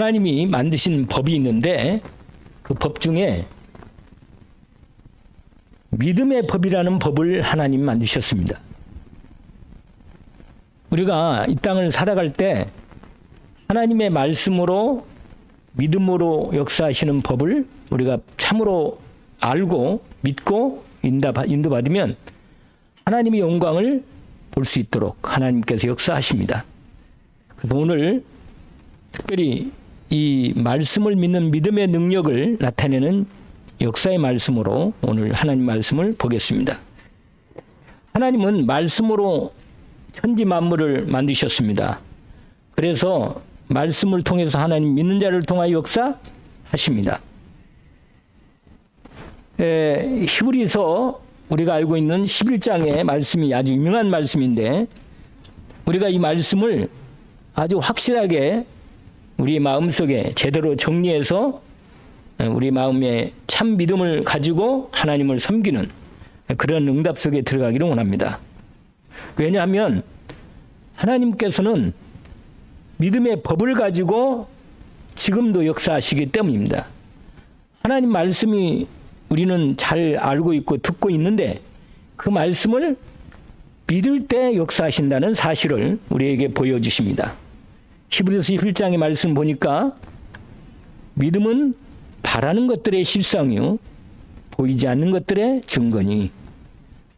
하나님이 만드신 법이 있는데 그 법 중에 믿음의 법이라는 법을 하나님 만드셨습니다. 우리가 이 땅을 살아갈 때 하나님의 말씀으로 믿음으로 역사하시는 법을 우리가 참으로 알고 믿고 인도받으면 하나님의 영광을 볼 수 있도록 하나님께서 역사하십니다. 그래서 오늘 특별히 이 말씀을 믿는 믿음의 능력을 나타내는 역사의 말씀으로 오늘 하나님 말씀을 보겠습니다. 하나님은 말씀으로 천지 만물을 만드셨습니다. 그래서 말씀을 통해서 하나님 믿는 자를 통하여 역사하십니다. 히브리서 우리가 알고 있는 11장의 말씀이 아주 유명한 말씀인데 우리가 이 말씀을 아주 확실하게 우리 마음속에 제대로 정리해서 우리 마음에 참 믿음을 가지고 하나님을 섬기는 그런 응답 속에 들어가기를 원합니다. 왜냐하면 하나님께서는 믿음의 법을 가지고 지금도 역사하시기 때문입니다. 하나님 말씀이 우리는 잘 알고 있고 듣고 있는데 그 말씀을 믿을 때 역사하신다는 사실을 우리에게 보여주십니다. 히브리서 11장의 말씀 보니까 믿음은 바라는 것들의 실상이요 보이지 않는 것들의 증거니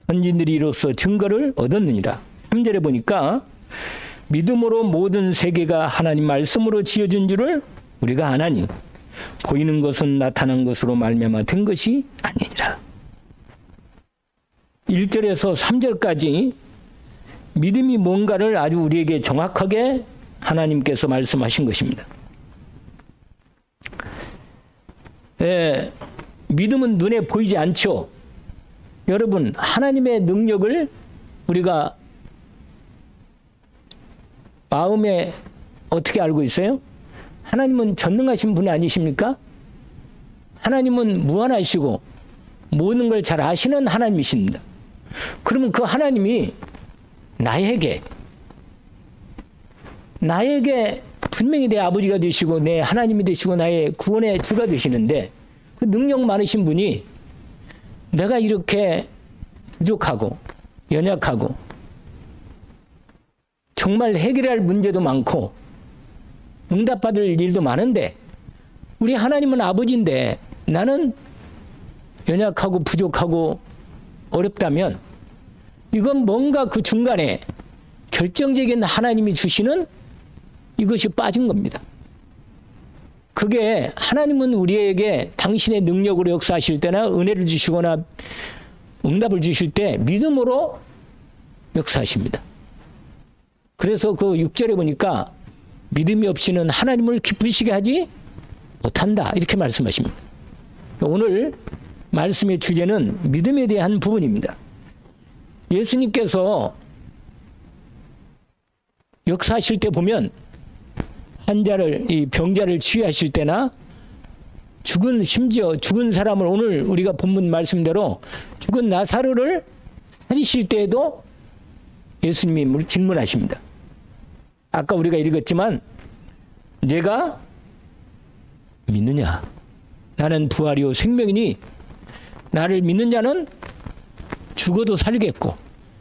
선진들이 이로써 증거를 얻었느니라. 3절에 보니까 믿음으로 모든 세계가 하나님 말씀으로 지어진 줄을 우리가 아나니 보이는 것은 나타난 것으로 말미암아 된 것이 아니니라. 1절에서 3절까지 믿음이 뭔가를 아주 우리에게 정확하게 하나님께서 말씀하신 것입니다. 믿음은 눈에 보이지 않죠. 여러분, 하나님의 능력을 우리가 마음에 어떻게 알고 있어요? 하나님은 전능하신 분이 아니십니까? 하나님은 무한하시고 모든 걸 잘 아시는 하나님이십니다. 그러면 그 하나님이 나에게 분명히 내 아버지가 되시고 내 하나님이 되시고 나의 구원의 주가 되시는데 그 능력 많으신 분이 내가 이렇게 부족하고 연약하고 정말 해결할 문제도 많고 응답받을 일도 많은데 우리 하나님은 아버지인데 나는 연약하고 부족하고 어렵다면 이건 뭔가 그 중간에 결정적인 하나님이 주시는 이것이 빠진 겁니다. 그게 하나님은 우리에게 당신의 능력으로 역사하실 때나 은혜를 주시거나 응답을 주실 때 믿음으로 역사하십니다. 그래서 그 6절에 보니까 믿음이 없이는 하나님을 기쁘시게 하지 못한다 이렇게 말씀하십니다. 오늘 말씀의 주제는 믿음에 대한 부분입니다. 예수님께서 역사하실 때 보면 이 병자를 치유하실 때나 심지어 죽은 사람을 오늘 우리가 본문 말씀대로 죽은 나사로를 살리실 때에도 예수님이 질문하십니다. 아까 우리가 읽었지만 내가 믿느냐? 나는 부활이요 생명이니 나를 믿는 자는 죽어도 살겠고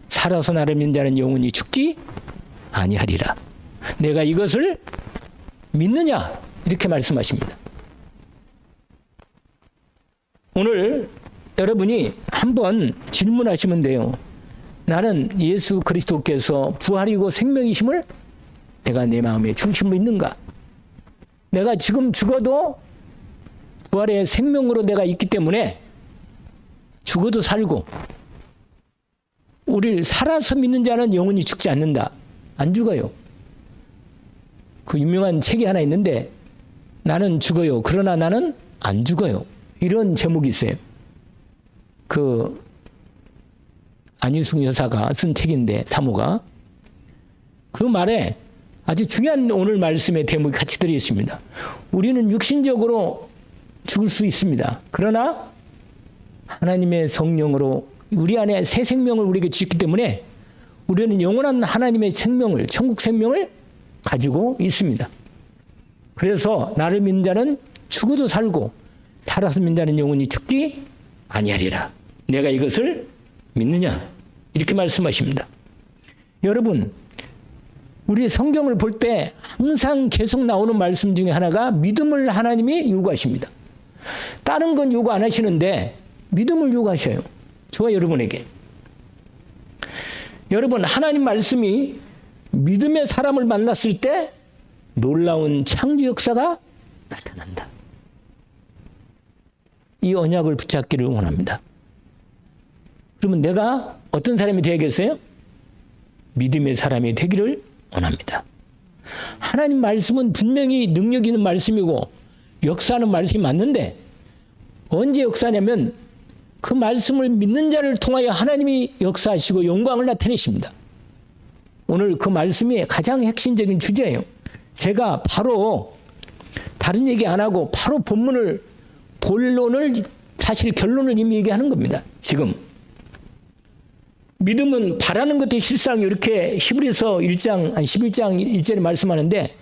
살아서 나를 믿는 자는 영원히 죽지 아니하리라. 내가 이것을 믿느냐? 이렇게 말씀하십니다. 오늘 여러분이 한번 질문하시면 돼요. 나는 예수 그리스도께서 부활이고 생명이심을 내가 내 마음에 중심으로 있는가? 내가 지금 죽어도 부활의 생명으로 내가 있기 때문에 죽어도 살고 우리를 살아서 믿는 자는 영원히 죽지 않는다. 안 죽어요. 그 유명한 책이 하나 있는데 나는 죽어요. 그러나 나는 안 죽어요. 이런 제목이 있어요. 그 안일숙 여사가 쓴 책인데 타모가 그 말에 아주 중요한 오늘 말씀의 대목이 같이 들어 있습니다. 우리는 육신적으로 죽을 수 있습니다. 그러나 하나님의 성령으로 우리 안에 새 생명을 우리에게 주셨기 때문에 우리는 영원한 하나님의 생명을 천국 생명을 가지고 있습니다. 그래서 나를 믿는 자는 죽어도 살고 살아서 믿는 자는 영원히 죽지 아니하리라. 내가 이것을 믿느냐? 이렇게 말씀하십니다. 여러분, 우리 성경을 볼 때 항상 계속 나오는 말씀 중에 하나가 믿음을 하나님이 요구하십니다. 다른 건 요구 안 하시는데 믿음을 요구하셔요. 저와 여러분에게. 여러분, 하나님 말씀이 믿음의 사람을 만났을 때 놀라운 창조 역사가 나타난다. 이 언약을 붙잡기를 원합니다. 그러면 내가 어떤 사람이 되야겠어요? 믿음의 사람이 되기를 원합니다. 하나님 말씀은 분명히 능력 있는 말씀이고 역사하는 말씀이 맞는데 언제 역사냐면 그 말씀을 믿는 자를 통하여 하나님이 역사하시고 영광을 나타내십니다. 오늘 그 말씀이 가장 핵심적인 주제예요. 제가 바로 다른 얘기 안 하고 바로 본문을 본론을 사실 결론을 이미 얘기하는 겁니다. 지금 믿음은 바라는 것도 실상 이렇게 히브리서 1장 11장 1절에 말씀하는데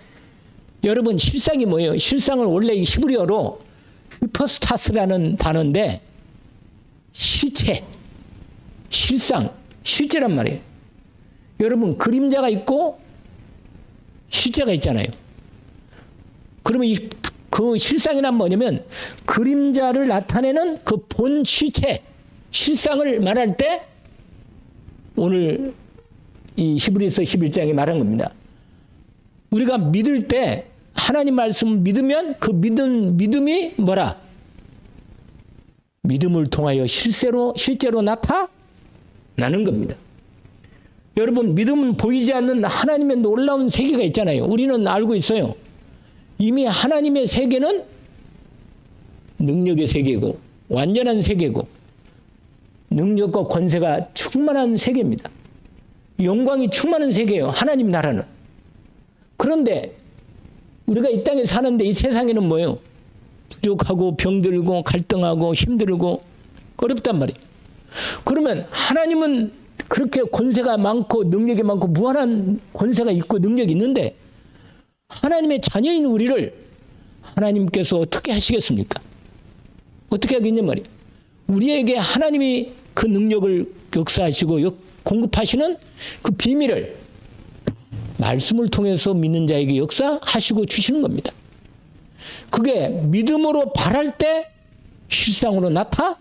여러분 실상이 뭐예요? 실상은 원래 히브리어로 히퍼스타스라는 단어인데 실체, 실상, 실제란 말이에요. 여러분 그림자가 있고 실제가 있잖아요. 그러면 그 실상이란 뭐냐면 그림자를 나타내는 그 본 실체, 실상을 말할 때 오늘 이 히브리서 11장에 말한 겁니다. 우리가 믿을 때 하나님 말씀을 믿으면 그 믿음이 뭐라? 믿음을 통하여 실제로 나타나는 겁니다. 여러분 믿음은 보이지 않는 하나님의 놀라운 세계가 있잖아요. 우리는 알고 있어요. 이미 하나님의 세계는 능력의 세계고 완전한 세계고 능력과 권세가 충만한 세계입니다. 영광이 충만한 세계예요. 하나님 나라는. 그런데 우리가 이 땅에 사는데 이 세상에는 뭐예요? 부족하고 병들고 갈등하고 힘들고 어렵단 말이에요. 그러면 하나님은 그렇게 권세가 많고 능력이 많고 무한한 권세가 있고 능력이 있는데 하나님의 자녀인 우리를 하나님께서 어떻게 하시겠습니까? 어떻게 하겠냐 말이에요. 우리에게 하나님이 그 능력을 역사하시고 공급하시는 그 비밀을 말씀을 통해서 믿는 자에게 역사하시고 주시는 겁니다. 그게 믿음으로 바랄 때 실상으로 나타난다.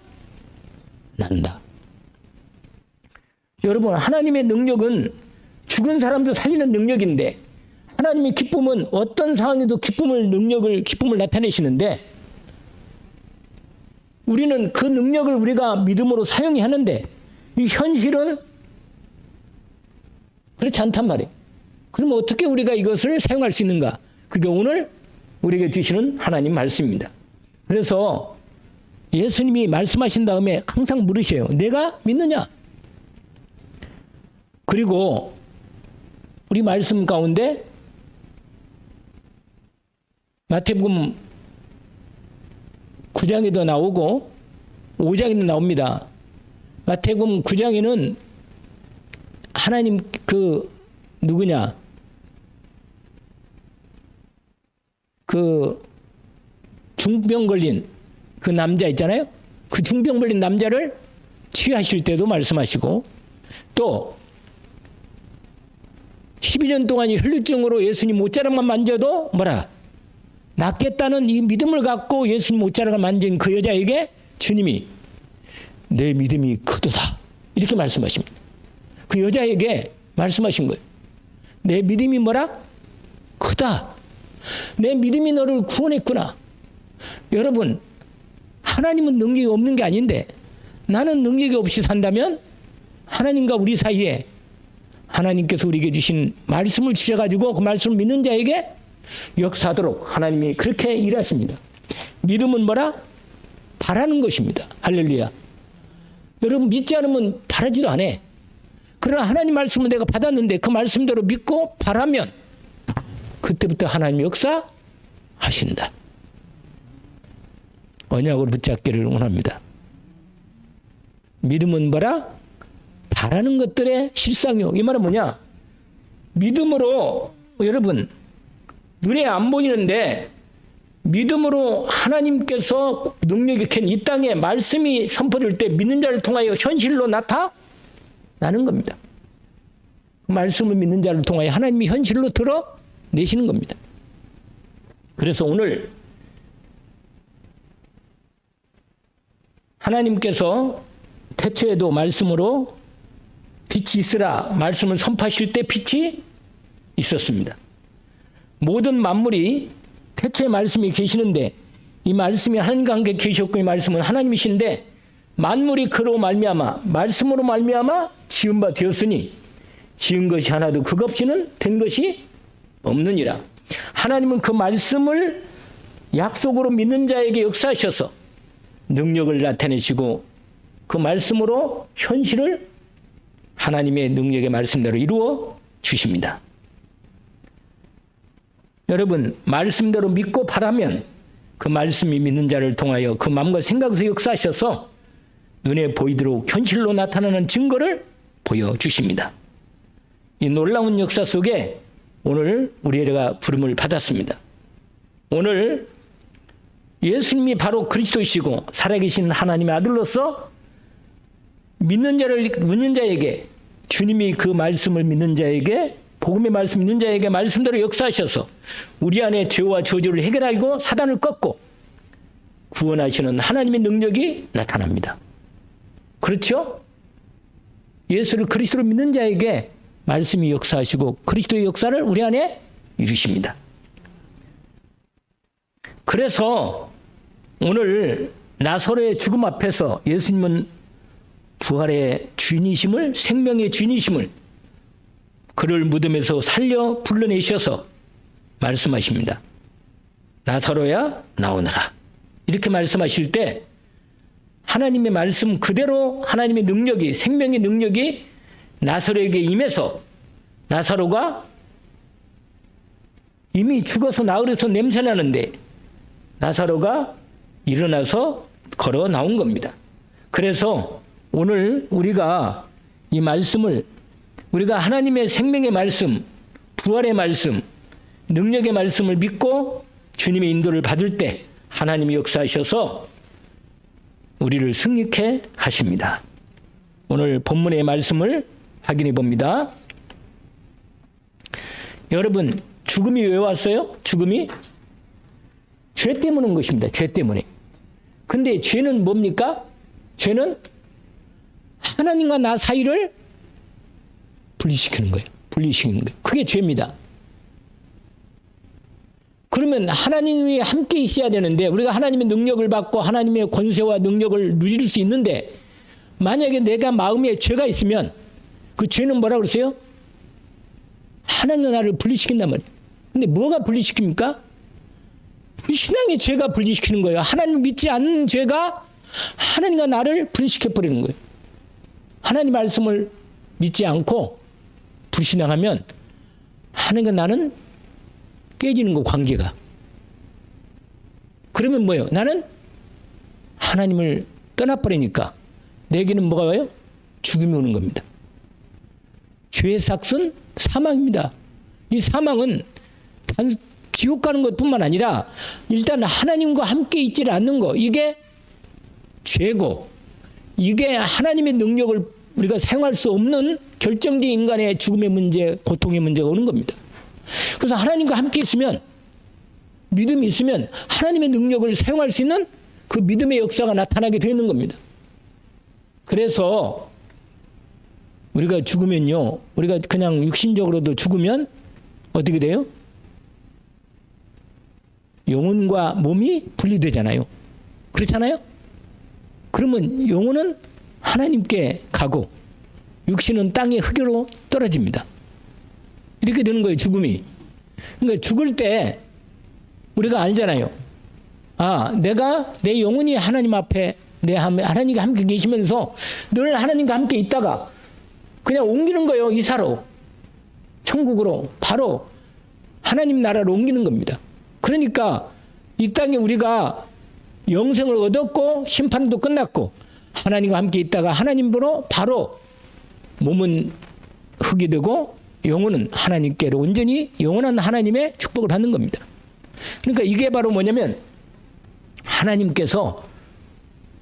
여러분 하나님의 능력은 죽은 사람도 살리는 능력인데 하나님의 기쁨은 어떤 상황에도 기쁨을 나타내시는데 우리는 그 능력을 우리가 믿음으로 사용해야 하는데 이 현실은 그렇지 않단 말이에요. 그러면 어떻게 우리가 이것을 사용할 수 있는가? 그게 오늘 우리에게 주시는 하나님 말씀입니다. 그래서 예수님이 말씀하신 다음에 항상 물으셔요. 내가 믿느냐? 그리고 우리 말씀 가운데 마태복음 9장에도 나오고 5장에도 나옵니다. 마태복음 9장에는 하나님 그 누구냐? 그 중병 걸린 그 남자 있잖아요. 그 중병 걸린 남자를 치유하실 때도 말씀하시고 또 12년 동안 이 혈루증으로 예수님 옷자락만 만져도 뭐라? 낫겠다는 이 믿음을 갖고 예수님 옷자락을 만진 그 여자에게 주님이 내 믿음이 크도다 이렇게 말씀하십니다. 그 여자에게 말씀하신 거예요. 내 믿음이 뭐라? 크다. 내 믿음이 너를 구원했구나. 여러분 하나님은 능력이 없는 게 아닌데 나는 능력이 없이 산다면 하나님과 우리 사이에 하나님께서 우리에게 주신 말씀을 주셔가지고 그 말씀을 믿는 자에게 역사하도록 하나님이 그렇게 일하십니다. 믿음은 뭐라? 바라는 것입니다. 할렐루야. 여러분 믿지 않으면 바라지도 않아. 그러나 하나님 말씀은 내가 받았는데 그 말씀대로 믿고 바라면 그때부터 하나님이 역사하신다. 언약으로 붙잡기를 원합니다. 믿음은 뭐라? 바라는 것들의 실상이요. 이 말은 뭐냐? 믿음으로 여러분 눈에 안 보이는데 믿음으로 하나님께서 능력이 캔 이 땅에 말씀이 선포될 때 믿는 자를 통하여 현실로 나타나는 겁니다. 말씀을 믿는 자를 통하여 하나님이 현실로 드러내시는 겁니다. 그래서 오늘 하나님께서 태초에도 말씀으로 빛이 있으라 말씀을 선포하실 때 빛이 있었습니다. 모든 만물이 태초에 말씀이 계시는데 이 말씀이 하나님과 함께 계셨고 이 말씀은 하나님이신데 만물이 그로 말미암아 말씀으로 말미암아 지은 바 되었으니 지은 것이 하나도 그것 없이는 된 것이 없느니라. 하나님은 그 말씀을 약속으로 믿는 자에게 역사하셔서 능력을 나타내시고 그 말씀으로 현실을 하나님의 능력의 말씀대로 이루어 주십니다. 여러분, 말씀대로 믿고 바라면 그 말씀이 믿는 자를 통하여 그 마음과 생각에서 역사하셔서 눈에 보이도록 현실로 나타나는 증거를 보여주십니다. 이 놀라운 역사 속에 오늘 우리가 부름을 받았습니다. 오늘 예수님이 바로 그리스도이시고 살아계신 하나님의 아들로서 믿는 자에게 주님이 그 말씀을 믿는 자에게 복음의 말씀 믿는 자에게 말씀대로 역사하셔서 우리 안에 죄와 저주를 해결하고 사단을 꺾고 구원하시는 하나님의 능력이 나타납니다. 그렇죠? 예수를 그리스도로 믿는 자에게 말씀이 역사하시고 그리스도의 역사를 우리 안에 이루십니다. 그래서 오늘 나사로의 죽음 앞에서 예수님은 부활의 주인이심을 생명의 주인이심을 그를 무덤에서 살려 불러내셔서 말씀하십니다. 나사로야 나오너라. 이렇게 말씀하실 때 하나님의 말씀 그대로 하나님의 능력이 생명의 능력이 나사로에게 임해서 나사로가 이미 죽어서 나흘에서 냄새나는데 나사로가 일어나서 걸어 나온 겁니다. 그래서 오늘 우리가 이 말씀을 우리가 하나님의 생명의 말씀, 부활의 말씀, 능력의 말씀을 믿고 주님의 인도를 받을 때 하나님이 역사하셔서 우리를 승리케 하십니다. 오늘 본문의 말씀을 확인해 봅니다. 여러분, 죽음이 왜 왔어요? 죽음이 죄 때문에 온 것입니다. 죄 때문에. 근데 죄는 뭡니까? 죄는 하나님과 나 사이를 분리시키는 거예요. 분리시키는 거예요. 그게 죄입니다. 그러면 하나님이 함께 있어야 되는데 우리가 하나님의 능력을 받고 하나님의 권세와 능력을 누릴 수 있는데 만약에 내가 마음에 죄가 있으면 그 죄는 뭐라고 그러세요? 하나님과 나를 분리시킨단 말이에요. 근데 뭐가 분리시킵니까? 불신앙의 죄가 분리시키는 거예요. 하나님 믿지 않는 죄가 하나님과 나를 분리시켜버리는 거예요. 하나님 말씀을 믿지 않고 불신앙하면 하나님과 나는 깨지는 거 관계가. 그러면 뭐예요? 나는 하나님을 떠나버리니까 내게는 뭐가 와요? 죽음이 오는 겁니다. 죄의 삭은 사망입니다. 이 사망은 지옥 가는 것뿐만 아니라 일단 하나님과 함께 있지 않는 거 이게 죄고 이게 하나님의 능력을 우리가 사용할 수 없는 결정적인 인간의 죽음의 문제, 고통의 문제가 오는 겁니다. 그래서 하나님과 함께 있으면 믿음이 있으면 하나님의 능력을 사용할 수 있는 그 믿음의 역사가 나타나게 되는 겁니다. 그래서 우리가 죽으면요, 우리가 그냥 육신적으로도 죽으면 어떻게 돼요? 영혼과 몸이 분리되잖아요. 그렇잖아요? 그러면 영혼은 하나님께 가고 육신은 땅의 흙으로 떨어집니다. 이렇게 되는 거예요, 죽음이. 그러니까 죽을 때 우리가 알잖아요. 아, 내가 내 영혼이 하나님 앞에 하나님과 함께 계시면서 늘 하나님과 함께 있다가 그냥 옮기는 거예요, 이사로. 천국으로 바로 하나님 나라로 옮기는 겁니다. 그러니까 이 땅에 우리가 영생을 얻었고 심판도 끝났고 하나님과 함께 있다가 하나님으로 바로 몸은 흙이 되고 영혼은 하나님께로 온전히 영원한 하나님의 축복을 받는 겁니다. 그러니까 이게 바로 뭐냐면 하나님께서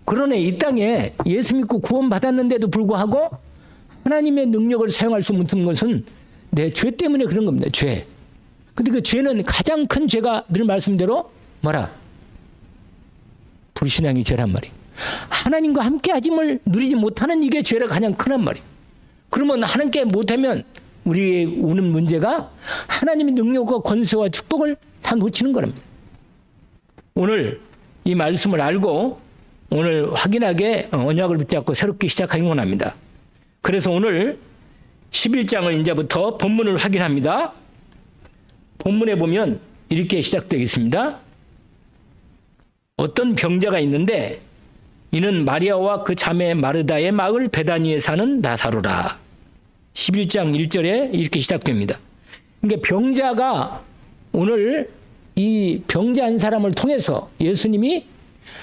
그러네 이 땅에 예수 믿고 구원받았는데도 불구하고 하나님의 능력을 사용할 수 없는 것은 내 죄 때문에 그런 겁니다. 죄. 근데 그 죄는 가장 큰 죄가 늘 말씀대로 뭐라? 불신앙이 죄란 말이에요. 하나님과 함께 하심을 누리지 못하는 이게 죄가 가장 크단 말이에요. 그러면 하나님께 못하면 우리의 오는 문제가 하나님의 능력과 권세와 축복을 다 놓치는 겁니다. 오늘 이 말씀을 알고 오늘 확인하게 언약을 붙잡고 새롭게 시작하기 원합니다. 그래서 오늘 11장을 이제부터 본문을 확인합니다. 본문에 보면 이렇게 시작되겠습니다. 어떤 병자가 있는데 이는 마리아와 그 자매 마르다의 마을 베다니에 사는 나사로라. 11장 1절에 이렇게 시작됩니다. 그러니까 병자가 오늘 이 병자 한 사람을 통해서 예수님이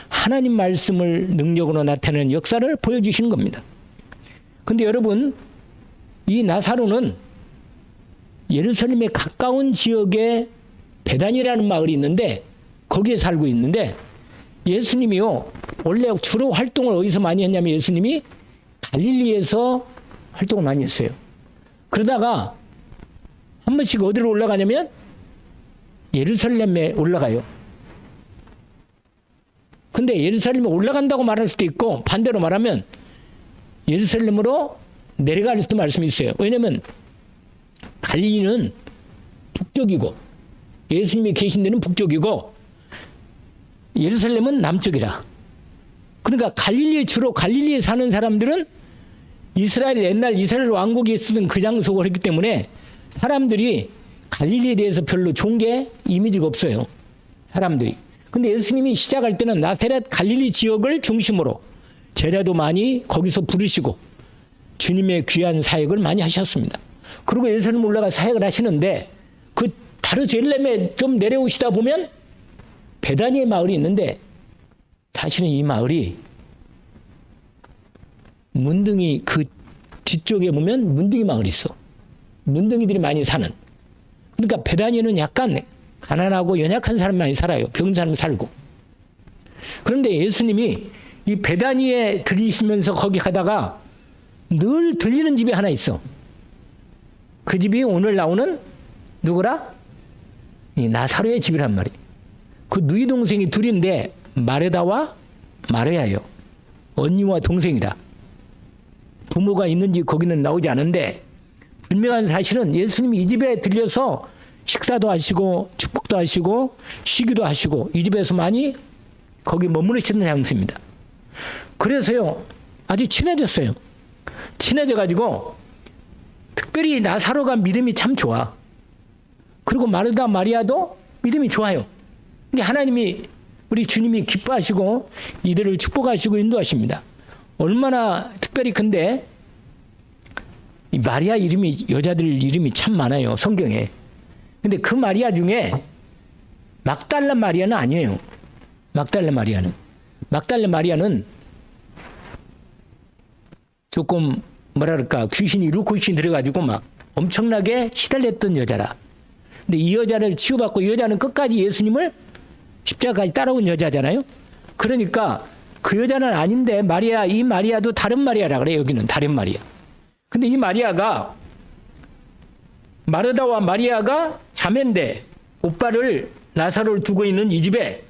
하나님 말씀을 능력으로 나타내는 역사를 보여주시는 겁니다. 그런데 여러분 이 나사로는 예루살렘에 가까운 지역에 베다니라는 마을이 있는데 거기에 살고 있는데 예수님이요 원래 주로 활동을 어디서 많이 했냐면 예수님이 갈릴리에서 활동을 많이 했어요. 그러다가 한 번씩 어디로 올라가냐면 예루살렘에 올라가요. 근데 예루살렘에 올라간다고 말할 수도 있고 반대로 말하면 예루살렘으로 내려갈 수도 말씀이 있어요. 왜냐하면 갈릴리는 북쪽이고 예수님이 계신 데는 북쪽이고 예루살렘은 남쪽이라. 그러니까 주로 갈릴리에 사는 사람들은 옛날 이스라엘 왕국이 있었던 그 장소가 했기 때문에 사람들이 갈릴리에 대해서 별로 좋은 게 이미지가 없어요. 사람들이. 근데 예수님이 시작할 때는 나사렛 갈릴리 지역을 중심으로 제자도 많이 거기서 부르시고 주님의 귀한 사역을 많이 하셨습니다. 그리고 예루살렘 올라가 사역을 하시는데 그 바로 제일렘에 좀 내려오시다 보면 베다니의 마을이 있는데 사실은 이 마을이 문둥이 그 뒤쪽에 보면 문둥이 마을이 있어. 문둥이들이 많이 사는. 그러니까 베다니는 약간 가난하고 연약한 사람이 많이 살아요. 병든 사람이 살고. 그런데 예수님이 이 베다니에 들이시면서 거기 가다가 늘 들리는 집이 하나 있어. 그 집이 오늘 나오는 누구라? 이 나사로의 집이란 말이에요. 그 누이 동생이 둘인데 마르다와 마리아예요. 언니와 동생이라. 부모가 있는지 거기는 나오지 않은데 분명한 사실은 예수님이 이 집에 들려서 식사도 하시고 축복도 하시고 쉬기도 하시고 이 집에서 많이 거기 머무르시는 장소입니다. 그래서요 아주 친해졌어요. 친해져가지고 특별히 나사로가 믿음이 참 좋아. 그리고 마르다 마리아도 믿음이 좋아요. 근데 하나님이 우리 주님이 기뻐하시고 이들을 축복하시고 인도하십니다. 얼마나 특별히 근데 이 마리아 이름이 여자들 이름이 참 많아요. 성경에. 근데 그 마리아 중에 막달라 마리아는 아니에요. 막달라 마리아는 조금 뭐랄까 귀신이 루코신 들어가지고 막 엄청나게 시달렸던 여자라. 근데 이 여자를 치유받고 이 여자는 끝까지 예수님을 십자가까지 따라온 여자잖아요. 그러니까 그 여자는 아닌데 이 마리아도 다른 마리아라 그래요. 여기는 다른 마리아. 근데 이 마리아가 마르다와 마리아가 자매인데 오빠를 나사로를 두고 있는 이 집에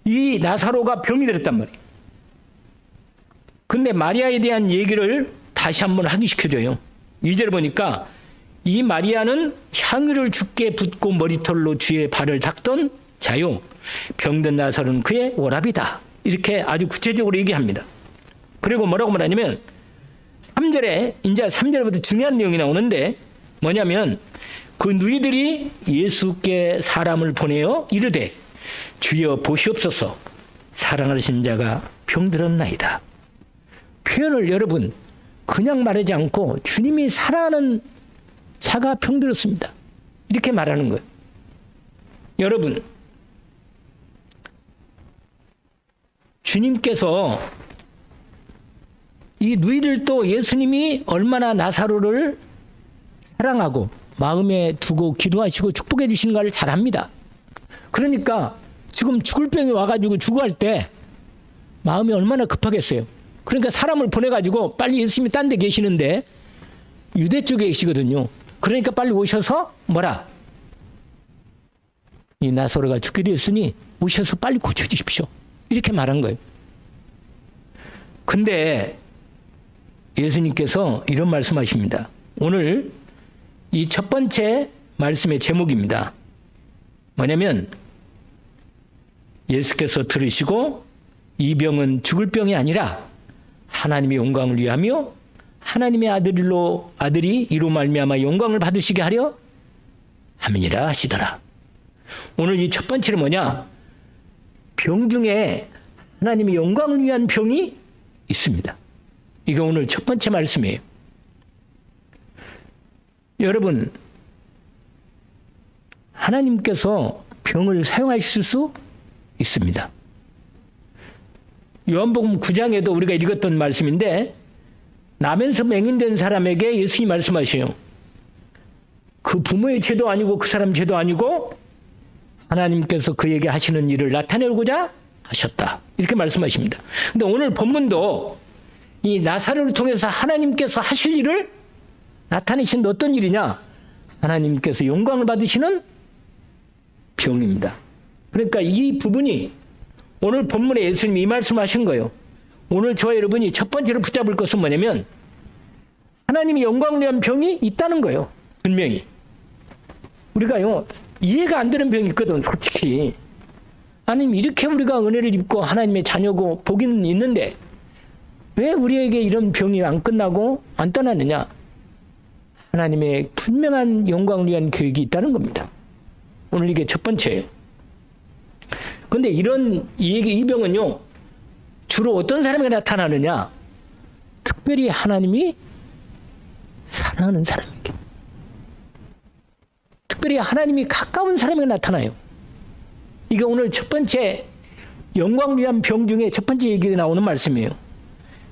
이 나사로가 병이 들었단 말이에요. 근데 마리아에 대한 얘기를 다시 한번 확인시켜줘요. 2절 보니까 이 마리아는 향유를 주께 붓고 머리털로 주의 발을 닦던 자요. 병든 나사로는 그의 오랍이다. 이렇게 아주 구체적으로 얘기합니다. 그리고 뭐라고 말하냐면 3절에 이제 3절부터 중요한 내용이 나오는데 뭐냐면 그 누이들이 예수께 사람을 보내어 이르되 주여 보시옵소서 사랑하신 자가 병들었나이다. 표현을 여러분 그냥 말하지 않고 주님이 사랑하는 자가 병들었습니다. 이렇게 말하는 거예요. 여러분 주님께서 이 누이들도 예수님이 얼마나 나사로를 사랑하고 마음에 두고 기도하시고 축복해 주시는가를 잘 압니다. 그러니까 지금 죽을 병이 와가지고 죽어갈 때 마음이 얼마나 급하겠어요. 그러니까 사람을 보내가지고 빨리 예수님이 딴 데 계시는데 유대 쪽에 계시거든요. 그러니까 빨리 오셔서 뭐라? 이 나사로가 죽게 되었으니 오셔서 빨리 고쳐주십시오. 이렇게 말한 거예요. 근데 예수님께서 이런 말씀하십니다. 오늘 이 첫 번째 말씀의 제목입니다. 뭐냐면 예수께서 들으시고 이 병은 죽을 병이 아니라 하나님의 영광을 위하며 하나님의 아들이 이로 말미암아 영광을 받으시게 하려 함이니라 하시더라. 오늘 이 첫 번째는 뭐냐? 병 중에 하나님의 영광을 위한 병이 있습니다. 이거 오늘 첫 번째 말씀이에요. 여러분, 하나님께서 병을 사용하실 수 있습니다. 요한복음 9장에도 우리가 읽었던 말씀인데 나면서 맹인된 사람에게 예수님이 말씀하셔요. 그 부모의 죄도 아니고 그 사람 죄도 아니고 하나님께서 그에게 하시는 일을 나타내고자 하셨다. 이렇게 말씀하십니다. 근데 오늘 본문도 이 나사로를 통해서 하나님께서 하실 일을 나타내신 어떤 일이냐? 하나님께서 영광을 받으시는 병입니다. 그러니까 이 부분이 오늘 본문에 예수님이 이 말씀하신 거예요. 오늘 저와 여러분이 첫 번째로 붙잡을 것은 뭐냐면 하나님이 영광을 위한 병이 있다는 거예요. 분명히. 우리가요 이해가 안 되는 병이 있거든 솔직히. 하나님 이렇게 우리가 은혜를 입고 하나님의 자녀고 복은 있는데 왜 우리에게 이런 병이 안 끝나고 안 떠나느냐? 하나님의 분명한 영광을 위한 계획이 있다는 겁니다. 오늘 이게 첫 번째예요. 그런데 이 병은요 주로 어떤 사람에게 나타나느냐? 특별히 하나님이 사랑하는 사람에게, 특별히 하나님이 가까운 사람에게 나타나요. 이게 오늘 첫 번째 영광을 위한 병 중에 첫 번째 얘기가 나오는 말씀이에요.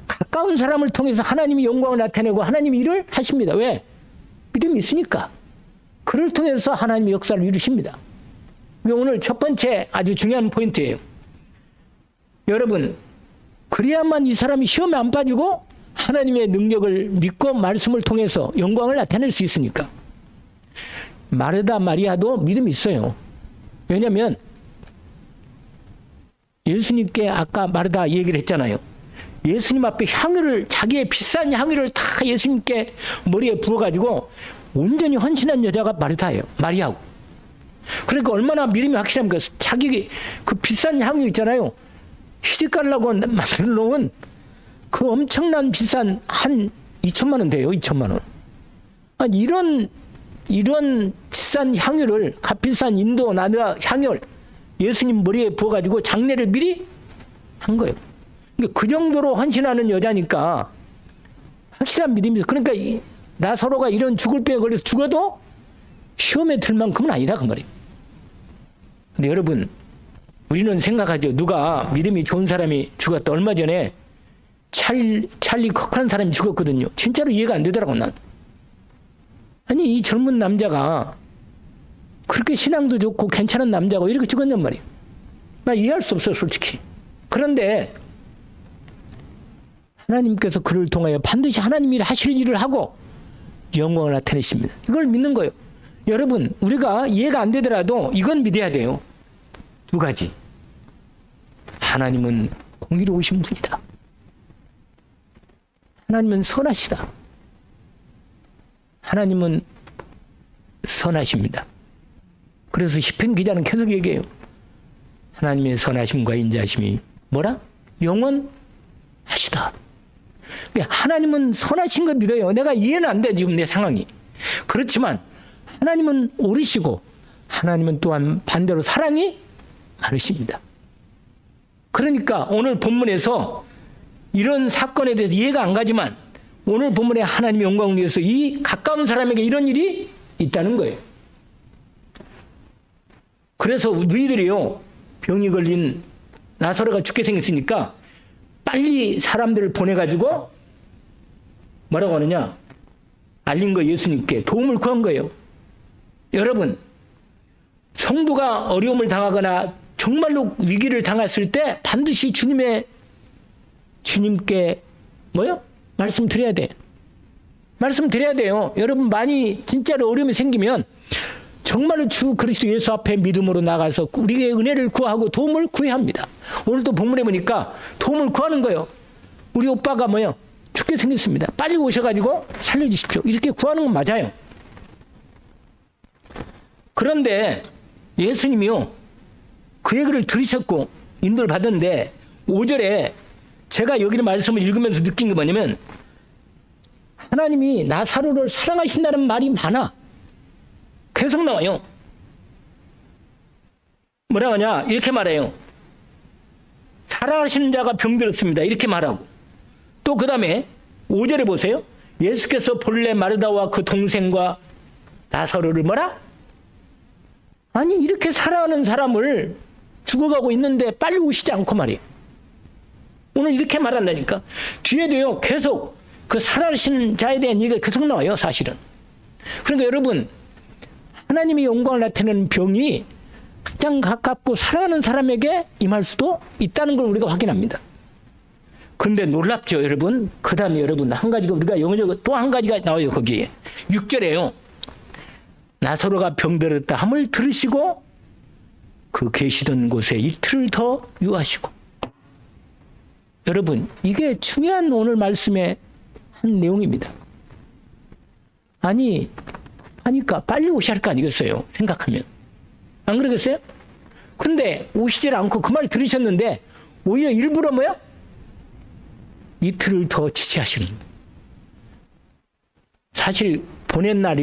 가까운 사람을 통해서 하나님이 영광을 나타내고 하나님이 일을 하십니다. 왜? 믿음이 있으니까. 그를 통해서 하나님의 역사를 이루십니다. 이게 오늘 첫 번째 아주 중요한 포인트예요. 여러분, 그래야만 이 사람이 시험에 안 빠지고 하나님의 능력을 믿고 말씀을 통해서 영광을 나타낼 수 있으니까. 마르다 마리아도 믿음이 있어요. 왜냐하면 예수님께 아까 마르다 얘기를 했잖아요. 예수님 앞에 향유를, 자기의 비싼 향유를 다 예수님께 머리에 부어가지고 온전히 헌신한 여자가 마리아고. 그러니까 얼마나 믿음이 확실합니까? 자기 그 비싼 향유 있잖아요. 시집가려고 만들어 놓은 그 엄청난 비싼 한 2천만 원 돼요. 2천만 원. 아니, 이런 비싼 향유를, 값비싼 인도 나라 향유를 예수님 머리에 부어가지고 장례를 미리 한 거예요. 그러니까 그 정도로 헌신하는 여자니까 확실한 믿음이 있어요. 그러니까 나사로가 이런 죽을 병에 걸려서 죽어도 시험에 들 만큼은 아니다 그 말이에요. 근데 여러분, 우리는 생각하죠. 누가 믿음이 좋은 사람이 죽었다. 얼마 전에 찰리 커크라는 사람이 죽었거든요. 진짜로 이해가 안 되더라고 난. 아니 이 젊은 남자가 그렇게 신앙도 좋고 괜찮은 남자고 이렇게 죽었단 말이에요. 나 이해할 수 없어 솔직히. 그런데 하나님께서 그를 통하여 반드시 하나님이 하실 일을 하고 영광을 나타내십니다. 이걸 믿는 거예요. 여러분, 우리가 이해가 안 되더라도 이건 믿어야 돼요. 두 가지. 하나님은 공의로우신 분이다. 하나님은 선하시다. 하나님은 선하십니다. 그래서 시편 기자는 계속 얘기해요. 하나님의 선하심과 인자하심이 뭐라? 영원하시다. 하나님은 선하신 거 믿어요. 내가 이해는 안 돼, 지금 내 상황이. 그렇지만 하나님은 옳으시고 하나님은 또한 반대로 사랑이 많으십니다. 그러니까 오늘 본문에서 이런 사건에 대해서 이해가 안 가지만 오늘 본문에 하나님의 영광을 위해서 이 가까운 사람에게 이런 일이 있다는 거예요. 그래서 너희들이요, 병이 걸린 나사로가 죽게 생겼으니까 빨리 사람들을 보내가지고 뭐라고 하느냐? 알린 거 예수님께 도움을 구한 거예요. 여러분, 성도가 어려움을 당하거나 정말로 위기를 당했을 때 반드시 주님께 말씀드려야 돼. 말씀드려야 돼요. 여러분, 많이 진짜로 어려움이 생기면 정말로 주 그리스도 예수 앞에 믿음으로 나가서 우리의 은혜를 구하고 도움을 구해야 합니다. 오늘도 본문에 보니까 도움을 구하는 거예요. 우리 오빠가 죽게 생겼습니다. 빨리 오셔가지고 살려주십시오. 이렇게 구하는 건 맞아요. 그런데 예수님이요, 그 얘기를 들으셨고 인도를 받았는데 5절에 제가 여기 말씀을 읽으면서 느낀 게 뭐냐면, 하나님이 나사로를 사랑하신다는 말이 많아. 계속 나와요. 뭐라고 하냐? 이렇게 말해요. 사랑하시는 자가 병들었습니다. 이렇게 말하고. 또 그 다음에 5절에 보세요. 예수께서 본래 마르다와 그 동생과 나사로를 아니, 이렇게 사랑하는 사람을 죽어가고 있는데 빨리 오시지 않고 말이에요. 오늘 이렇게 말한다니까. 뒤에도요, 계속 그 사랑하시는 자에 대한 얘기가 계속 나와요, 사실은. 그러니까 여러분, 하나님의 영광을 나타내는 병이 가장 가깝고 사랑하는 사람에게 임할 수도 있다는 걸 우리가 확인합니다. 그런데 놀랍죠, 여러분? 그 다음에 여러분, 한 가지가 우리가 영어적으로 또 한 가지가 나와요, 거기에. 6절에요. 나사로가 병들었다 함을 들으시고 그 계시던 곳에 이틀을 더 유하시고. 여러분, 이게 중요한 오늘 말씀의 한 내용입니다. 아니, 하니까 빨리 오셔야 할 거 아니겠어요? 생각하면. 안 그러겠어요? 근데 오시질 않고 그 말 들으셨는데 오히려 일부러 이틀을 더 지체하시는. 사실 보낸 날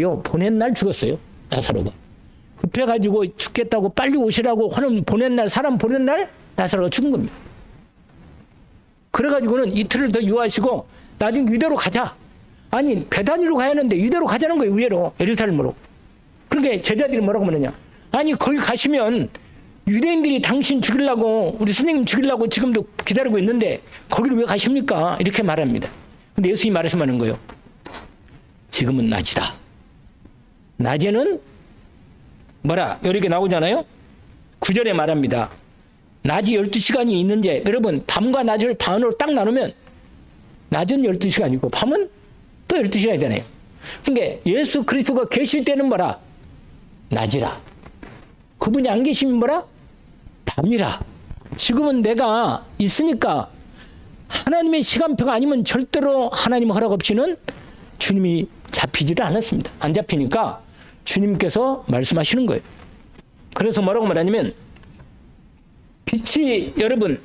죽었어요, 나사로가. 급해가지고 죽겠다고 빨리 오시라고 하는 사람 보낸 날 나사로가 죽은 겁니다. 그래가지고는 이틀을 더 유하시고 나중에 유대로 가자. 아니, 베다니로 가야 하는데 유대로 가자는 거예요, 위로, 예루살렘으로. 그러니까 제자들이 뭐라고 말하냐. 아니, 거기 가시면 유대인들이 당신 죽이려고, 우리 선생님 죽이려고 지금도 기다리고 있는데 거기를 왜 가십니까? 이렇게 말합니다. 근데 예수님이 말하시는 거예요. 지금은 낮이다. 낮에는 이렇게 나오잖아요. 9절에 말합니다. 낮이 12시간이 있는데, 여러분, 밤과 낮을 반으로 딱 나누면 낮은 12시간이고 밤은 또 12시간이잖아요. 그러니까 예수 그리스도가 계실 때는 낮이라. 그분이 안 계시면 밤이라. 지금은 내가 있으니까 하나님의 시간표가 아니면 절대로 하나님 허락 없이는 주님이 잡히지를 않았습니다. 안 잡히니까 주님께서 말씀하시는 거예요. 그래서 뭐라고 말하냐면, 빛이, 여러분,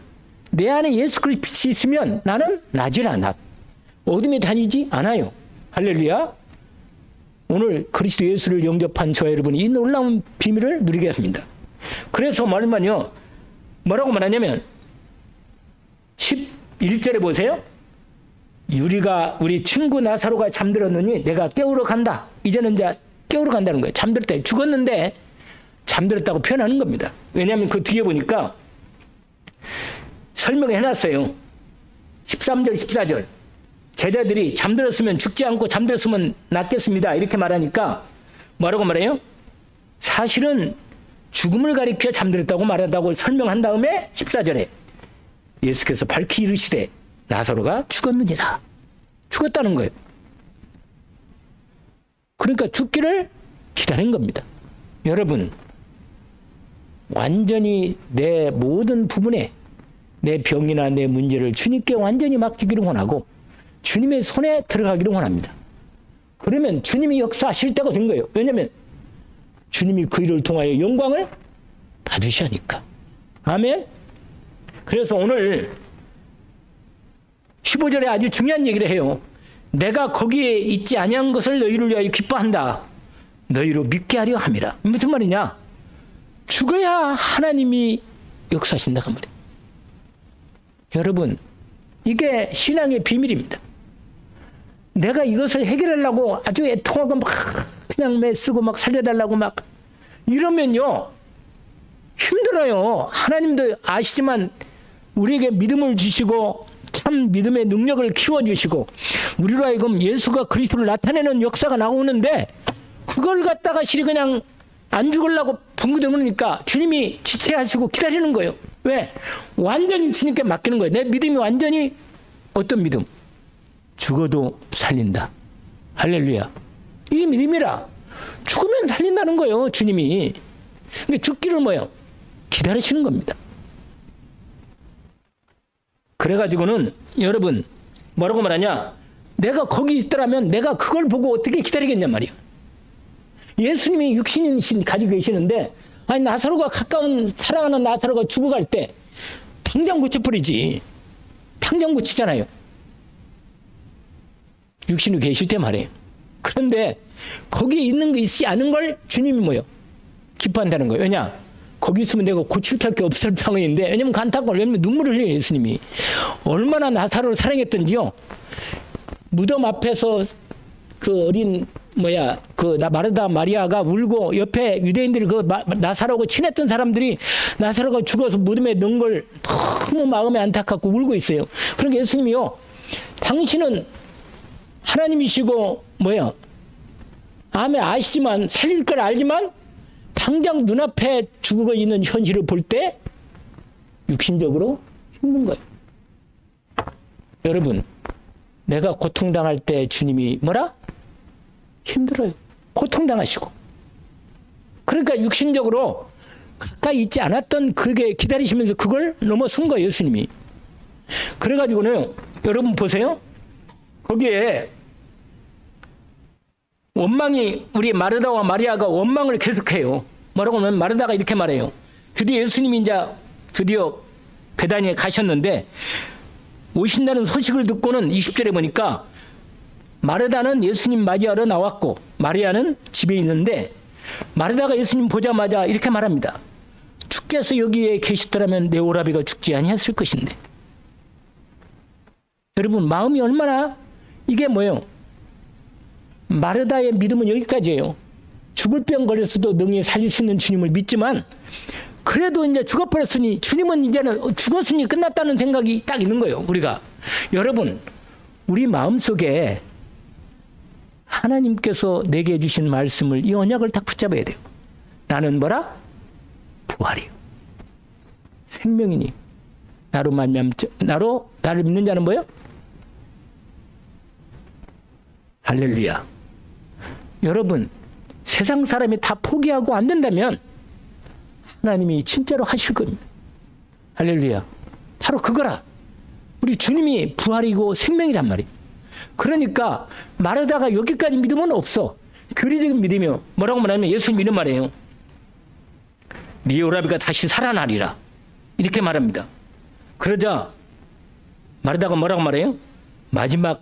내 안에 예수 그리스도 빛이 있으면 나는 낮이라. 낮. 어둠에 다니지 않아요. 할렐루야. 오늘 그리스도 예수를 영접한 저와 여러분이 이 놀라운 비밀을 누리게 합니다. 그래서 뭐라고 말하냐면 11절에 보세요. 우리 친구 나사로가 잠들었느니 내가 깨우러 간다. 이제는 이제 깨우러 간다는 거예요. 잠들었다. 죽었는데 잠들었다고 표현하는 겁니다. 왜냐하면 그 뒤에 보니까 설명을 해놨어요. 13절, 14절. 제자들이 잠들었으면 죽지 않고 잠들었으면 낫겠습니다. 이렇게 말하니까 뭐라고 말해요? 사실은 죽음을 가리켜 잠들었다고 말한다고 설명한 다음에 14절에 예수께서 밝히 이르시되 나사로가 죽었느니라. 죽었다는 거예요. 그러니까 죽기를 기다린 겁니다. 여러분, 완전히 내 모든 부분에 내 병이나 내 문제를 주님께 완전히 맡기기를 원하고 주님의 손에 들어가기를 원합니다. 그러면 주님이 역사하실 때가 된 거예요. 왜냐하면 주님이 그 일을 통하여 영광을 받으셔야 하니까. 아멘. 그래서 오늘 15절에 아주 중요한 얘기를 해요. 내가 거기에 있지 아니한 것을 너희를 위하여 기뻐한다. 너희로 믿게 하려 함이라. 무슨 말이냐? 죽어야 하나님이 역사하신다 그 말이에요. 여러분, 이게 신앙의 비밀입니다. 내가 이것을 해결하려고 아주 애통하고 막 그냥 매쓰고 막 살려달라고 막 이러면요 힘들어요. 하나님도 아시지만 우리에게 믿음을 주시고 참 믿음의 능력을 키워주시고 우리로 하여금 예수가 그리스도를 나타내는 역사가 나오는데 그걸 갖다가 실이 그냥 안 죽으려고 붕그덩 그러니까 주님이 지체하시고 기다리는 거예요. 왜? 완전히 주님께 맡기는 거예요. 내 믿음이 완전히 어떤 믿음? 죽어도 살린다. 할렐루야. 이게 믿음이라. 죽으면 살린다는 거예요, 주님이. 근데 죽기를 뭐예요? 기다리시는 겁니다. 그래가지고는 여러분 뭐라고 말하냐? 내가 거기 있더라면 내가 그걸 보고 어떻게 기다리겠냔 말이에요. 예수님이 육신인 가지고 계시는데 아니 나사로가 가까운 사랑하는 나사로가 죽어갈 때 당장 고쳐버리지. 당장 고치잖아요. 육신이 계실 때 말이에요. 그런데 거기에 있는 거 있지 않은 걸 주님이 뭐예요? 기뻐한다는 거예요. 왜냐? 거기 있으면 내가 고칠 게 없을 상황인데, 왜냐면 간탁을 왜냐면 눈물을 흘려요, 예수님이. 얼마나 나사로를 사랑했던지요. 무덤 앞에서 그 어린 마르다 마리아가 울고 옆에 유대인들이 그 나사로하고 친했던 사람들이 나사로가 죽어서 무덤에 넣은 걸 너무 마음에 안타깝고 울고 있어요. 그러니까 예수님이요, 당신은 하나님이시고 암에 아시지만 살릴 걸 알지만 당장 눈앞에 죽어 있는 현실을 볼 때 육신적으로 힘든 거예요. 여러분, 내가 고통당할 때 주님이 뭐라? 힘들어요. 고통당하시고. 그러니까 육신적으로 가까이 있지 않았던 그게 기다리시면서 그걸 넘어선 거예요, 예수님이. 그래가지고는 여러분 보세요. 거기에 원망이, 우리 마르다와 마리아가 원망을 계속해요. 뭐라고 하면 마르다가 이렇게 말해요. 드디어 예수님이 드디어 베다니에 가셨는데 오신다는 소식을 듣고는 20절에 보니까 마르다는 예수님 맞이하러 나왔고 마리아는 집에 있는데, 마르다가 예수님 보자마자 이렇게 말합니다. 주께서 여기에 계시더라면 내 오라비가 죽지 아니했을 것인데. 여러분, 마음이 얼마나, 이게 뭐예요? 마르다의 믿음은 여기까지예요. 죽을 병 걸렸어도 능히 살릴 수 있는 주님을 믿지만, 그래도 이제 죽어버렸으니, 주님은 이제는 죽었으니 끝났다는 생각이 딱 있는 거예요, 우리가. 여러분, 우리 마음속에 하나님께서 내게 주신 말씀을, 이 언약을 딱 붙잡아야 돼요. 나는 뭐라? 부활이요. 생명이니. 나를 믿는 자는 뭐예요? 할렐루야. 여러분, 세상 사람이 다 포기하고 안 된다면 하나님이 진짜로 하실 겁니다. 할렐루야. 바로 그거라. 우리 주님이 부활이고 생명이란 말이에요. 그러니까 마르다가 여기까지 믿으면 없어. 교리적인 믿음이요. 뭐라고 말하면 예수님 믿는 말이에요. 네 오라비가 다시 살아나리라. 이렇게 말합니다. 그러자 마르다가 뭐라고 말해요? 마지막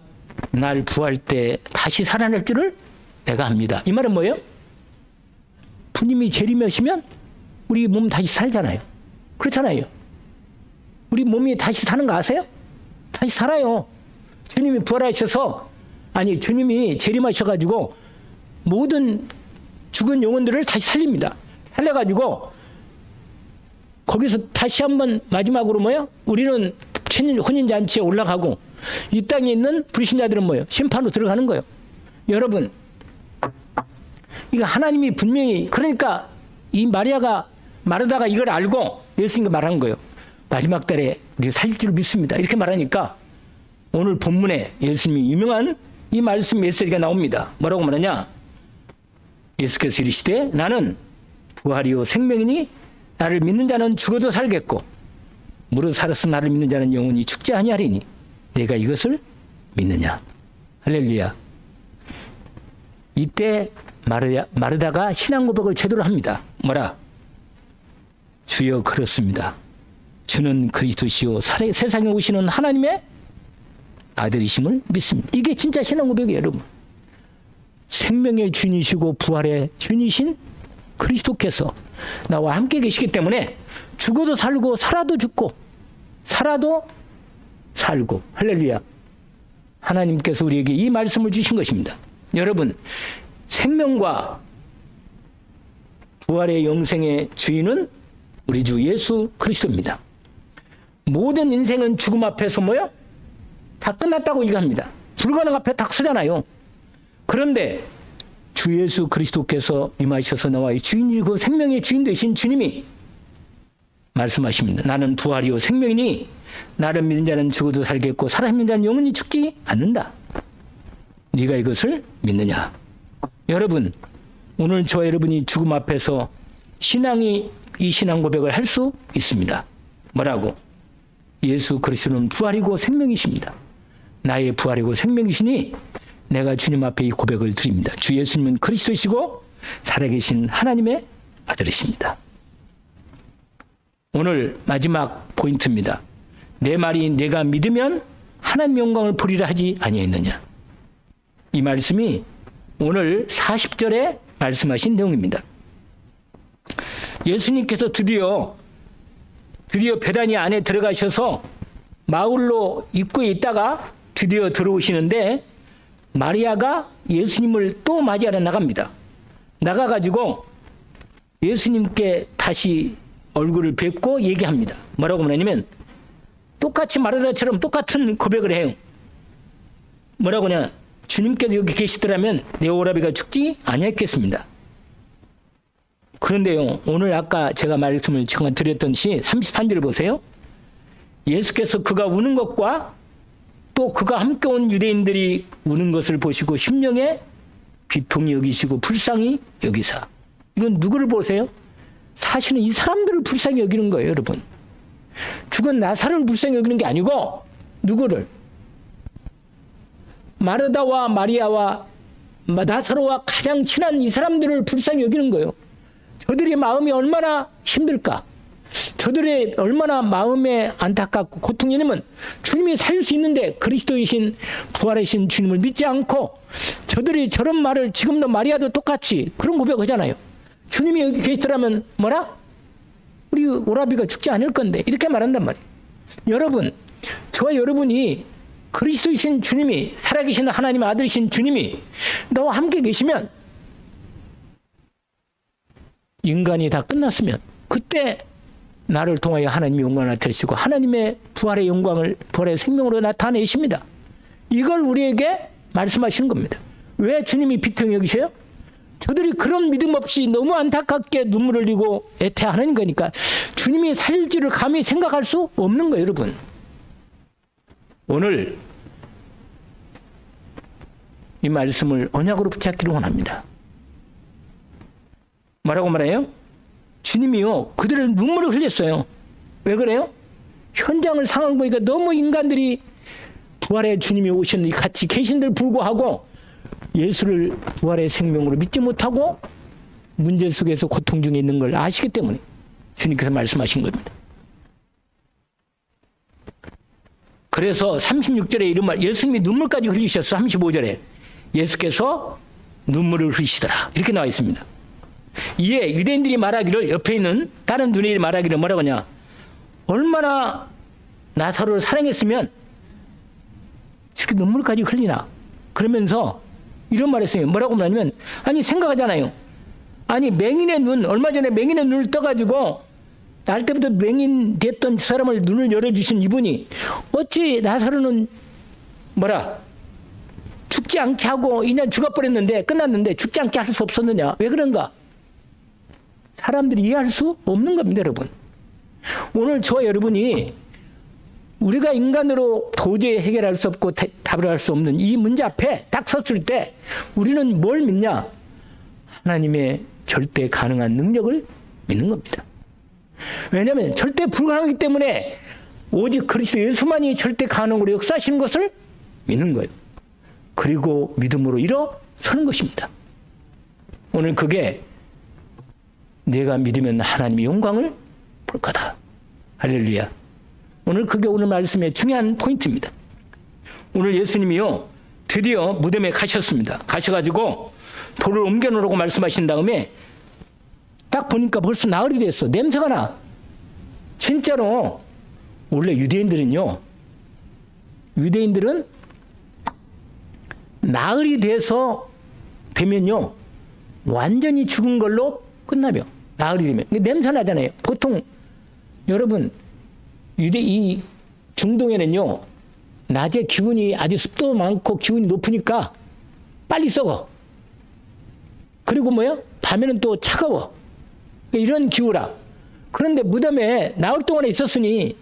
날 부활 때 다시 살아날 줄을 내가 압니다. 이 말은 뭐예요? 주님이 재림하시면 우리 몸 다시 살잖아요. 그렇잖아요. 우리 몸이 다시 사는 거 아세요? 다시 살아요. 주님이 부활하셔서, 아니 주님이 재림하셔가지고 모든 죽은 영혼들을 다시 살립니다. 살려가지고 거기서 다시 한번 마지막으로 뭐예요? 우리는 혼인잔치에 올라가고 이 땅에 있는 불신자들은 뭐예요? 심판으로 들어가는 거예요. 여러분, 이거 하나님이 분명히, 그러니까 이 마르다가 이걸 알고 예수님께 말한 거예요. 마지막 달에 우리가 살릴 줄 믿습니다. 이렇게 말하니까 오늘 본문에 예수님이 유명한 이 말씀 메시지가 나옵니다. 뭐라고 말하냐? 예수께서 이르시되 나는 부활이요 생명이니 나를 믿는 자는 죽어도 살겠고 무릇 살아서 나를 믿는 자는 영원히 죽지 아니하리니 내가 이것을 믿느냐. 할렐루야. 이때 마르다가 신앙 고백을 제대로 합니다. 뭐라? 주여 그렇습니다. 주는 그리스도시요 세상에 오시는 하나님의 아들이심을 믿습니다. 이게 진짜 신앙 고백이에요, 여러분. 생명의 주인이시고 부활의 주인이신 그리스도께서 나와 함께 계시기 때문에 죽어도 살고 살아도 죽고 살아도 살고. 할렐루야. 하나님께서 우리에게 이 말씀을 주신 것입니다. 여러분, 생명과 부활의 영생의 주인은 우리 주 예수 그리스도입니다. 모든 인생은 죽음 앞에서 뭐요? 다 끝났다고 얘기합니다. 불가능 앞에 딱 서잖아요. 그런데 주 예수 그리스도께서 임하셔서 나와 주인이고 생명의 주인 되신 주님이 말씀하십니다. 나는 부활이요 생명이니 나를 믿는 자는 죽어도 살겠고 살아있는 자는 영원히 죽지 않는다. 네가 이것을 믿느냐? 여러분, 오늘 저와 여러분이 죽음 앞에서 이 신앙 고백을 할 수 있습니다. 뭐라고? 예수 그리스도는 부활이고 생명이십니다. 나의 부활이고 생명이시니 내가 주님 앞에 이 고백을 드립니다. 주 예수님은 그리스도이시고 살아계신 하나님의 아들이십니다. 오늘 마지막 포인트입니다. 내 말이 내가 믿으면 하나님의 영광을 보리라 하지 아니했느냐. 이 말씀이 오늘 40절에 말씀하신 내용입니다. 예수님께서 드디어 베다니 안에 들어가셔서 마을로 입구에 있다가 드디어 들어오시는데 마리아가 예수님을 또 맞이하러 나갑니다. 나가가지고 예수님께 다시 얼굴을 뵙고 얘기합니다. 뭐라고 말하냐면 똑같이 마르다처럼 똑같은 고백을 해요. 뭐라고 하냐? 주님께서 여기 계시더라면 내 오라비가 죽지 아니했겠습니다. 그런데요, 오늘 아까 제가 말씀을 잠깐 드렸던 시 33절을 보세요. 예수께서 그가 우는 것과 또 그가 함께 온 유대인들이 우는 것을 보시고 심령에 비통히 여기시고 불쌍히 여기사. 이건 누구를 보세요? 사실은 이 사람들을 불쌍히 여기는 거예요, 여러분. 죽은 나사로를 불쌍히 여기는 게 아니고 누구를? 마르다와 마리아와 나사로와 가장 친한 이 사람들을 불쌍히 여기는 거예요. 저들의 마음이 얼마나 힘들까? 저들의 얼마나 마음에 안타깝고 고통이냐면 주님이 살릴 수 있는데 그리스도이신 부활하신 주님을 믿지 않고 저들이 저런 말을 지금도 마리아도 똑같이 그런 고백하잖아요. 주님이 여기 계시더라면 뭐라? 우리 오라비가 죽지 않을 건데 이렇게 말한단 말이에요. 여러분, 저와 여러분이 그리스도이신 주님이 살아계신 하나님의 아들이신 주님이 너와 함께 계시면 인간이 다 끝났으면 그때 나를 통하여 하나님의 영광을 나타내시고 하나님의 부활의 영광을 부활의 생명으로 나타내십니다. 이걸 우리에게 말씀하시는 겁니다. 왜 주님이 비통히 여기셔요? 저들이 그런 믿음 없이 너무 안타깝게 눈물을 흘리고 애태하는 거니까 주님이 살릴 줄을 감히 생각할 수 없는 거예요, 여러분. 오늘 이 말씀을 언약으로 붙잡기를 원합니다. 뭐라고 말해요? 주님이요, 그들을 눈물을 흘렸어요. 왜 그래요? 현장을 상황을 보니까 너무 인간들이 부활의 주님이 오셨는데 같이 계신들 불구하고 예수를 부활의 생명으로 믿지 못하고 문제 속에서 고통 중에 있는 걸 아시기 때문에 주님께서 말씀하신 겁니다. 그래서 36절에 이런 말, 예수님이 눈물까지 흘리셨어. 35절에 예수께서 눈물을 흘리시더라 이렇게 나와 있습니다. 이에 유대인들이 말하기를, 옆에 있는 다른 유대인들이 말하기를 뭐라고 하냐? 얼마나 나사로를 사랑했으면 이렇게 눈물까지 흘리나? 그러면서 이런 말 했어요. 뭐라고 말하냐면, 아니 생각하잖아요. 아니 맹인의 눈, 얼마 전에 맹인의 눈을 떠가지고 날 때부터 맹인 됐던 사람을 눈을 열어주신 이분이 어찌 나사로는 뭐라? 죽지 않게 하고 인연 죽어버렸는데 끝났는데 죽지 않게 할 수 없었느냐? 왜 그런가? 사람들이 이해할 수 없는 겁니다, 여러분. 오늘 저와 여러분이 우리가 인간으로 도저히 해결할 수 없고 답을 할 수 없는 이 문제 앞에 딱 섰을 때 우리는 뭘 믿냐? 하나님의 절대 가능한 능력을 믿는 겁니다. 왜냐하면 절대 불가능하기 때문에 오직 그리스도 예수만이 절대 가능으로 역사하시는 것을 믿는 거예요. 그리고 믿음으로 일어서는 것입니다. 오늘 그게 내가 믿으면 하나님의 영광을 볼 거다. 할렐루야. 오늘 그게 오늘 말씀의 중요한 포인트입니다. 오늘 예수님이요, 드디어 무덤에 가셨습니다. 가셔가지고 돌을 옮겨놓으라고 말씀하신 다음에 딱 보니까 벌써 나흘이 됐어. 냄새가 나. 진짜로. 원래 유대인들은 나흘이 되면요 완전히 죽은 걸로 끝나며, 나흘이 되면 냄새 나잖아요. 보통 여러분 이 중동에는요 낮에 기온이 아주 습도 많고 기온이 높으니까 빨리 썩어. 그리고 뭐야? 밤에는 또 차가워. 이런 기후라. 그런데 무덤에 나흘 동안에 있었으니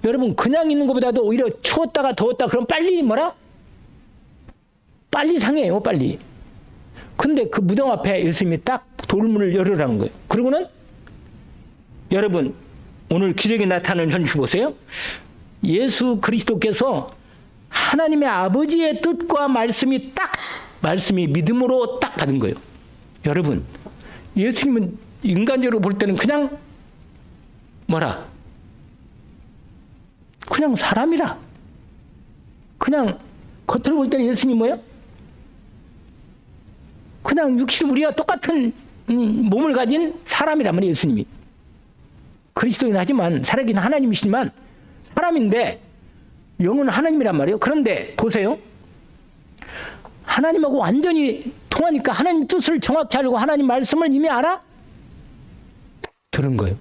여러분 그냥 있는 것보다도 오히려 추웠다가 더웠다 그럼 빨리 뭐라? 빨리 상해요. 빨리. 근데 그 무덤 앞에 예수님이 딱 돌문을 열으라는 거예요. 그리고는 여러분 오늘 기적이 나타나는 현실 보세요. 예수 그리스도께서 하나님의 아버지의 뜻과 말씀이 믿음으로 딱 받은 거예요. 여러분 예수님은 인간적으로 볼 때는 그냥 뭐라? 그냥 사람이라. 그냥 겉으로 볼 때는 예수님 뭐예요? 그냥 육신 우리와 똑같은 몸을 가진 사람이란 말이에요. 예수님이. 그리스도인 하지만 살아계신 하나님이시지만 사람인데 영은 하나님이란 말이에요. 그런데 보세요. 하나님하고 완전히 통하니까 하나님 뜻을 정확히 알고 하나님 말씀을 이미 알아? 그런 거예요.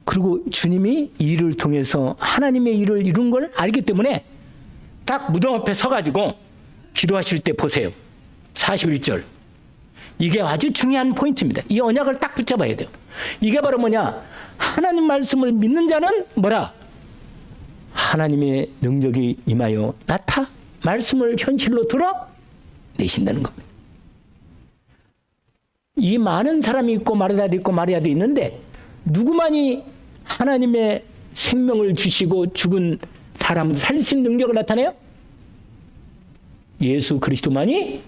그리고 주님이 이 일을 통해서 하나님의 일을 이룬 걸 알기 때문에 딱 무덤 앞에 서가지고 기도하실 때 보세요. 41절. 이게 아주 중요한 포인트입니다. 이 언약을 딱 붙잡아야 돼요. 이게 바로 뭐냐? 하나님 말씀을 믿는 자는 뭐라? 하나님의 능력이 임하여 말씀을 현실로 드러내신다는 겁니다. 이 많은 사람이 있고 마르다도 있고 마리아도 있는데 누구만이 하나님의 생명을 주시고 죽은 사람을 살릴 수 있는 능력을 나타내요? 예수 그리스도만이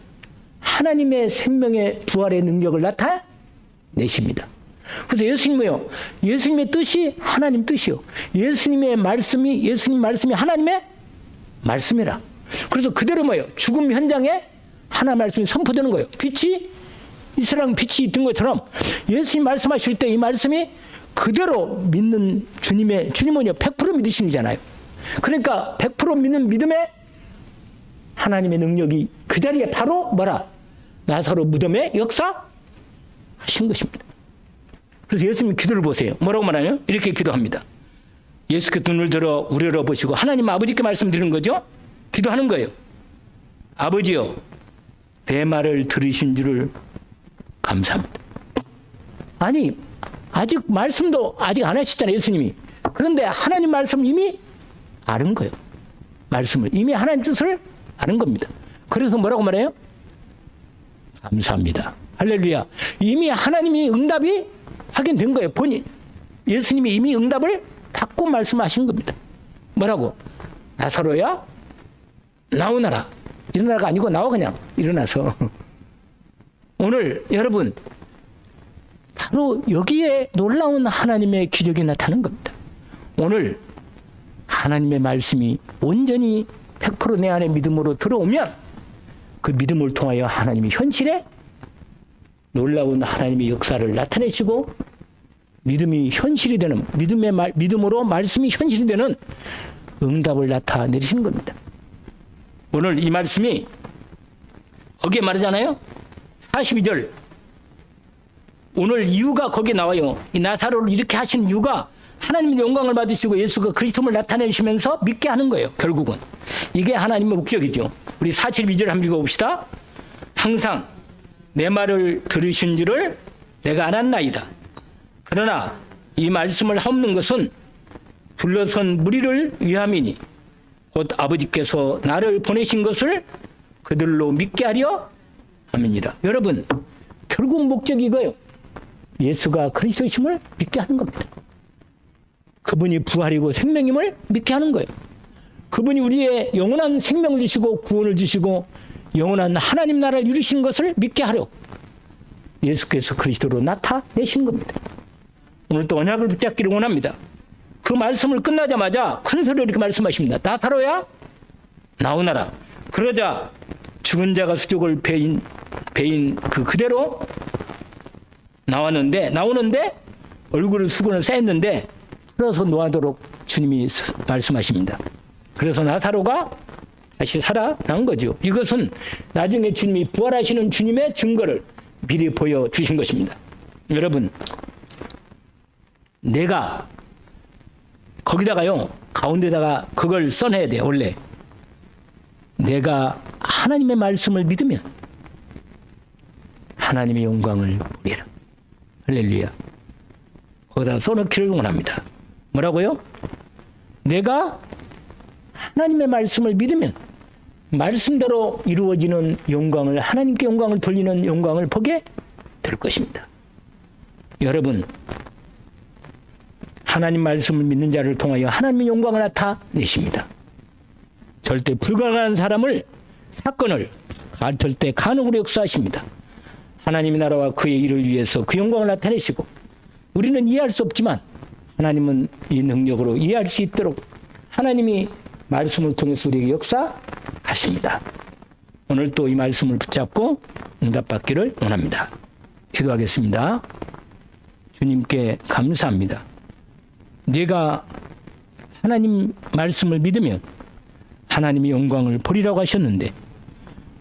하나님의 생명의 부활의 능력을 나타내십니다. 그래서 예수님이요. 예수님의 뜻이 하나님 뜻이요. 예수님 말씀이 하나님의 말씀이라. 그래서 그대로 뭐예요? 죽음 현장에 하나님의 말씀이 선포되는 거예요. 빛이 이스라엘 빛이 있던 것처럼 예수님 말씀하실 때 이 말씀이 그대로 믿는 주님은요 100% 믿으시잖아요. 그러니까 100% 믿는 믿음에 하나님의 능력이 그 자리에 바로 뭐라? 나사로 무덤에 역사하신 것입니다. 그래서 예수님 기도를 보세요. 뭐라고 말하냐? 이렇게 기도합니다. 예수께서 눈을 들어 우러러 보시고 하나님 아버지께 말씀드리는 거죠. 기도하는 거예요. 아버지요, 내 말을 들으신 줄을 감사합니다. 아니 아직 말씀도 아직 안 하셨잖아요. 예수님이. 그런데 하나님 말씀 이미 아는 거예요. 말씀을 이미 하나님 뜻을 아는 겁니다. 그래서 뭐라고 말해요? 감사합니다. 할렐루야. 이미 하나님이 응답이 확인된 거예요. 예수님이 이미 응답을 받고 말씀하신 겁니다. 뭐라고? 나사로야 나오너라. 일어나라가 아니고 나와 그냥 일어나서. 오늘 여러분 바로 여기에 놀라운 하나님의 기적이 나타나는 겁니다. 오늘 하나님의 말씀이 온전히 100% 내 안에 믿음으로 들어오면 그 믿음을 통하여 하나님이 현실에 놀라운 하나님의 역사를 나타내시고 믿음이 현실이 되는 믿음으로 말씀이 현실이 되는 응답을 나타내시는 겁니다. 오늘 이 말씀이 거기에 말하잖아요. 42절. 오늘 이유가 거기에 나와요. 이 나사로를 이렇게 하신 이유가 하나님의 영광을 받으시고 예수가 그리스도를 나타내시면서 믿게 하는 거예요. 결국은. 이게 하나님의 목적이죠. 우리 42절 한번 읽어봅시다. 항상 내 말을 들으신 줄을 내가 알았나이다. 그러나 이 말씀을 하옵는 것은 둘러선 무리를 위함이니 곧 아버지께서 나를 보내신 것을 그들로 믿게 하려 함이니라. 여러분 결국 목적이 이거예요. 예수가 그리스도이심을 믿게 하는 겁니다. 그분이 부활이고 생명임을 믿게 하는 거예요. 그분이 우리의 영원한 생명을 주시고 구원을 주시고 영원한 하나님 나라를 이루신 것을 믿게 하려 예수께서 그리스도로 나타내신 겁니다. 오늘 또 언약을 붙잡기를 원합니다. 그 말씀을 끝나자마자 큰 소리로 이렇게 말씀하십니다. 나사로야 나오너라. 그러자 죽은 자가 수족을 베인 그대로 나오는데 얼굴을 수건을 쌓였는데 풀어서 놓아도록 주님이 말씀하십니다. 그래서 나사로가 다시 살아난 거죠. 이것은 나중에 주님이 부활하시는 주님의 증거를 미리 보여주신 것입니다. 여러분 내가 거기다가요 가운데다가 그걸 써내야 돼요. 원래 내가 하나님의 말씀을 믿으면 하나님의 영광을 보리라. 할렐루야. 거기다 써넣기를 원합니다. 뭐라고요? 내가 하나님의 말씀을 믿으면 말씀대로 이루어지는 영광을, 하나님께 영광을 돌리는 영광을 보게 될 것입니다. 여러분, 하나님 말씀을 믿는 자를 통하여 하나님의 영광을 나타내십니다. 절대 불가능한 사건을 같을 때 간혹으로 역사하십니다. 하나님의 나라와 그의 일을 위해서 그 영광을 나타내시고, 우리는 이해할 수 없지만 하나님은 이 능력으로 이해할 수 있도록 하나님이 말씀을 통해서 우리에게 역사하십니다. 오늘 또 이 말씀을 붙잡고 응답받기를 원합니다. 기도하겠습니다. 주님께 감사합니다. 내가 하나님 말씀을 믿으면 하나님의 영광을 보리라고 하셨는데,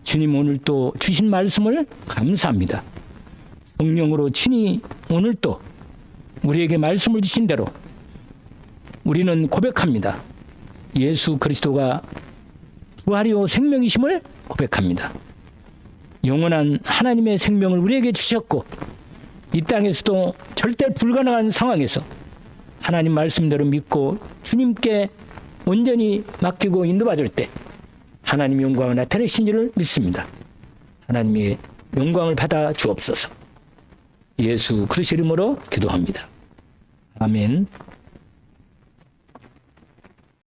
주님 오늘 또 주신 말씀을 감사합니다. 성령으로 친히 오늘 또 우리에게 말씀을 주신 대로 우리는 고백합니다. 예수 그리스도가 부활이요 생명이심을 고백합니다. 영원한 하나님의 생명을 우리에게 주셨고, 이 땅에서도 절대 불가능한 상황에서 하나님 말씀대로 믿고 주님께 온전히 맡기고 인도받을 때 하나님의 영광을 나타내신 줄을 믿습니다. 하나님의 영광을 받아 주옵소서. 예수 그리스도 이름으로 기도합니다. 아멘.